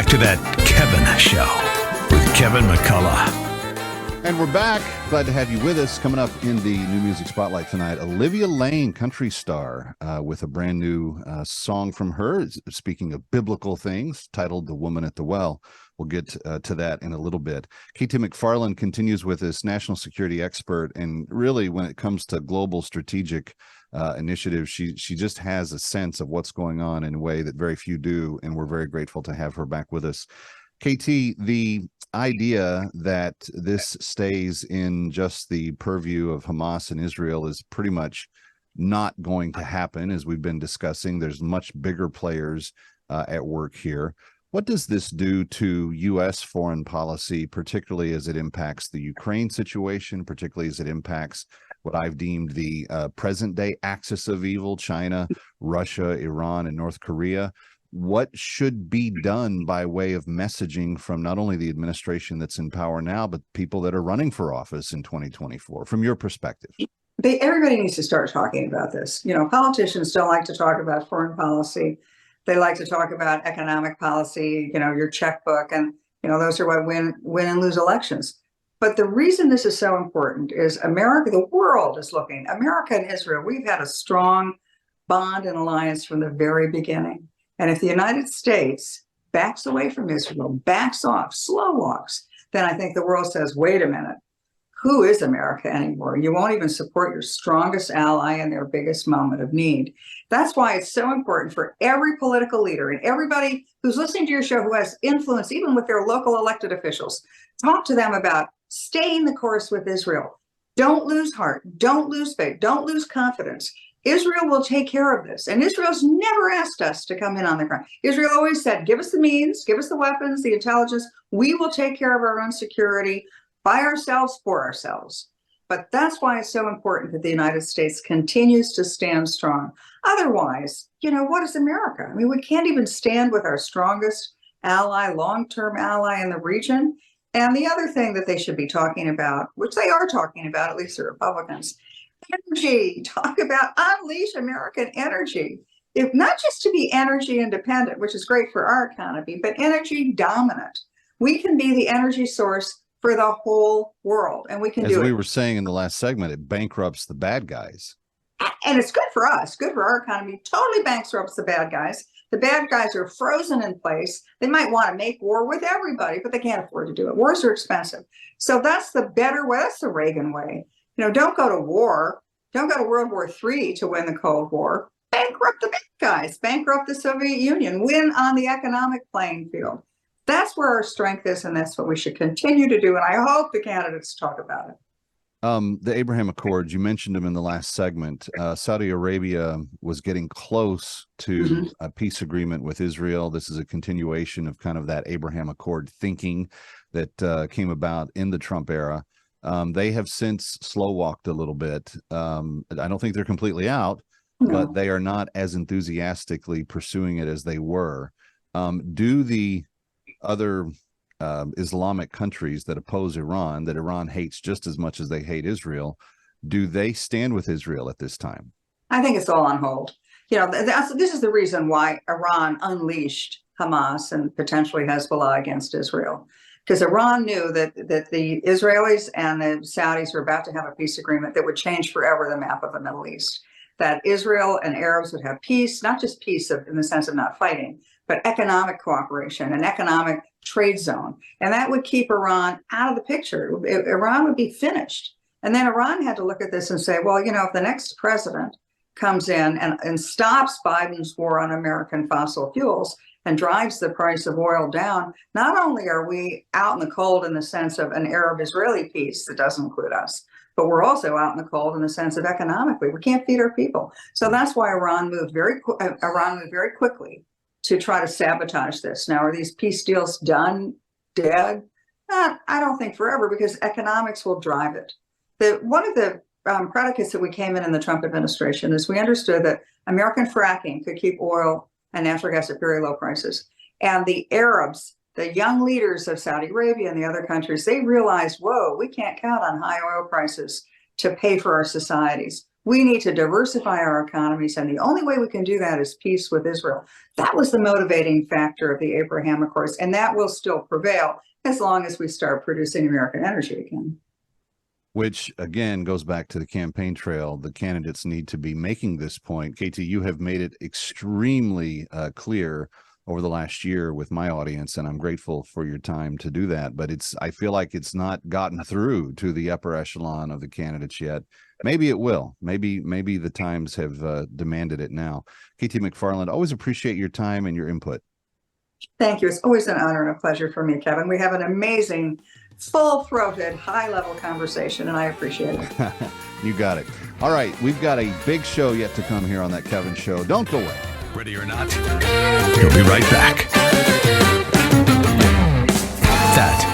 back to That Kevin Show with Kevin McCullough. And we're back. Glad to have you with us. Coming up in the New Music Spotlight tonight, Olivia Lane, country star, with a brand new song from her, speaking of biblical things, titled The Woman at the Well. We'll get to that in a little bit. KT McFarland continues with this national security expert, and really when it comes to global strategic initiatives, she just has a sense of what's going on in a way that very few do, and we're very grateful to have her back with us. KT, the idea that this stays in just the purview of Hamas and Israel is pretty much not going to happen, as we've been discussing. There's much bigger players at work here. What does this do to U.S. foreign policy, particularly as it impacts the Ukraine situation, particularly as it impacts what I've deemed the present-day axis of evil, China, Russia, Iran, and North Korea? What should be done by way of messaging from not only the administration that's in power now, but people that are running for office in 2024, from your perspective? Everybody needs to start talking about this. You know, politicians don't like to talk about foreign policy. They like to talk about economic policy, you know, your checkbook, and, you know, those are what win and lose elections. But the reason this is so important is America, the world is looking. America and Israel, we've had a strong bond and alliance from the very beginning. And if the United States backs away from Israel, backs off, slow walks, then I think the world says, wait a minute, who is America anymore? You won't even support your strongest ally in their biggest moment of need. That's why it's so important for every political leader and everybody who's listening to your show who has influence, even with their local elected officials, talk to them about staying the course with Israel. Don't lose heart. Don't lose faith. Don't lose confidence. Israel will take care of this. And Israel's never asked us to come in on the ground. Israel always said, give us the means, give us the weapons, the intelligence. We will take care of our own security by ourselves, for ourselves. But that's why it's so important that the United States continues to stand strong. Otherwise, you know, what is America? I mean, we can't even stand with our strongest ally, long-term ally in the region. And the other thing that they should be talking about, which they are talking about, at least the Republicans, energy. Talk about unleash American energy. If not just to be energy independent, which is great for our economy, but energy dominant. We can be the energy source for the whole world, and we can do it. As we were saying in the last segment, it bankrupts the bad guys. And it's good for us, good for our economy. Totally bankrupts the bad guys. The bad guys are frozen in place. They might want to make war with everybody, but they can't afford to do it. Wars are expensive. So that's the better way. That's the Reagan way. You know, don't go to war. Don't go to World War III to win the Cold War. Bankrupt the big guys. Bankrupt the Soviet Union. Win on the economic playing field. That's where our strength is, and that's what we should continue to do. And I hope the candidates talk about it. The Abraham Accords, you mentioned them in the last segment. Saudi Arabia was getting close to a peace agreement with Israel. This is a continuation of kind of that Abraham Accord thinking that came about in the Trump era. They have since slow walked a little bit. I don't think they're completely out, but they are not as enthusiastically pursuing it as they were. Do the other Islamic countries that oppose Iran, that Iran hates just as much as they hate Israel, do they stand with Israel at this time? I think it's all on hold. You know, this is the reason why Iran unleashed Hamas and potentially Hezbollah against Israel. Because Iran knew that the Israelis and the Saudis were about to have a peace agreement that would change forever the map of the Middle East. That Israel and Arabs would have peace, not just peace in the sense of not fighting, but economic cooperation, an economic trade zone. And that would keep Iran out of the picture. Iran would be finished. And then Iran had to look at this and say, well, you know, if the next president comes in and stops Biden's war on American fossil fuels and drives the price of oil down, not only are we out in the cold in the sense of an Arab-Israeli peace that doesn't include us, but we're also out in the cold in the sense of economically. We can't feed our people. So that's why Iran moved very quickly to try to sabotage this. Now, are these peace deals done, dead? I don't think forever, because economics will drive it. One of the predicates that we came in the Trump administration is we understood that American fracking could keep oil and natural gas at very low prices. And the Arabs, the young leaders of Saudi Arabia and the other countries, they realized, whoa, we can't count on high oil prices to pay for our societies. We need to diversify our economies, and the only way we can do that is peace with Israel. That was the motivating factor of the Abraham Accords, and that will still prevail as long as we start producing American energy again. Which, again, goes back to the campaign trail. The candidates need to be making this point. Katie, you have made it extremely clear over the last year with my audience, and I'm grateful for your time to do that. But I feel like it's not gotten through to the upper echelon of the candidates yet. Maybe it will. Maybe the times have demanded it now. Katie McFarland, always appreciate your time and your input. Thank you. It's always an honor and a pleasure for me, Kevin. We have an amazing, full-throated, high-level conversation, and I appreciate it. You got it. All right, we've got a big show yet to come here on That Kevin Show. Don't go away. Ready or not, we'll be right back. That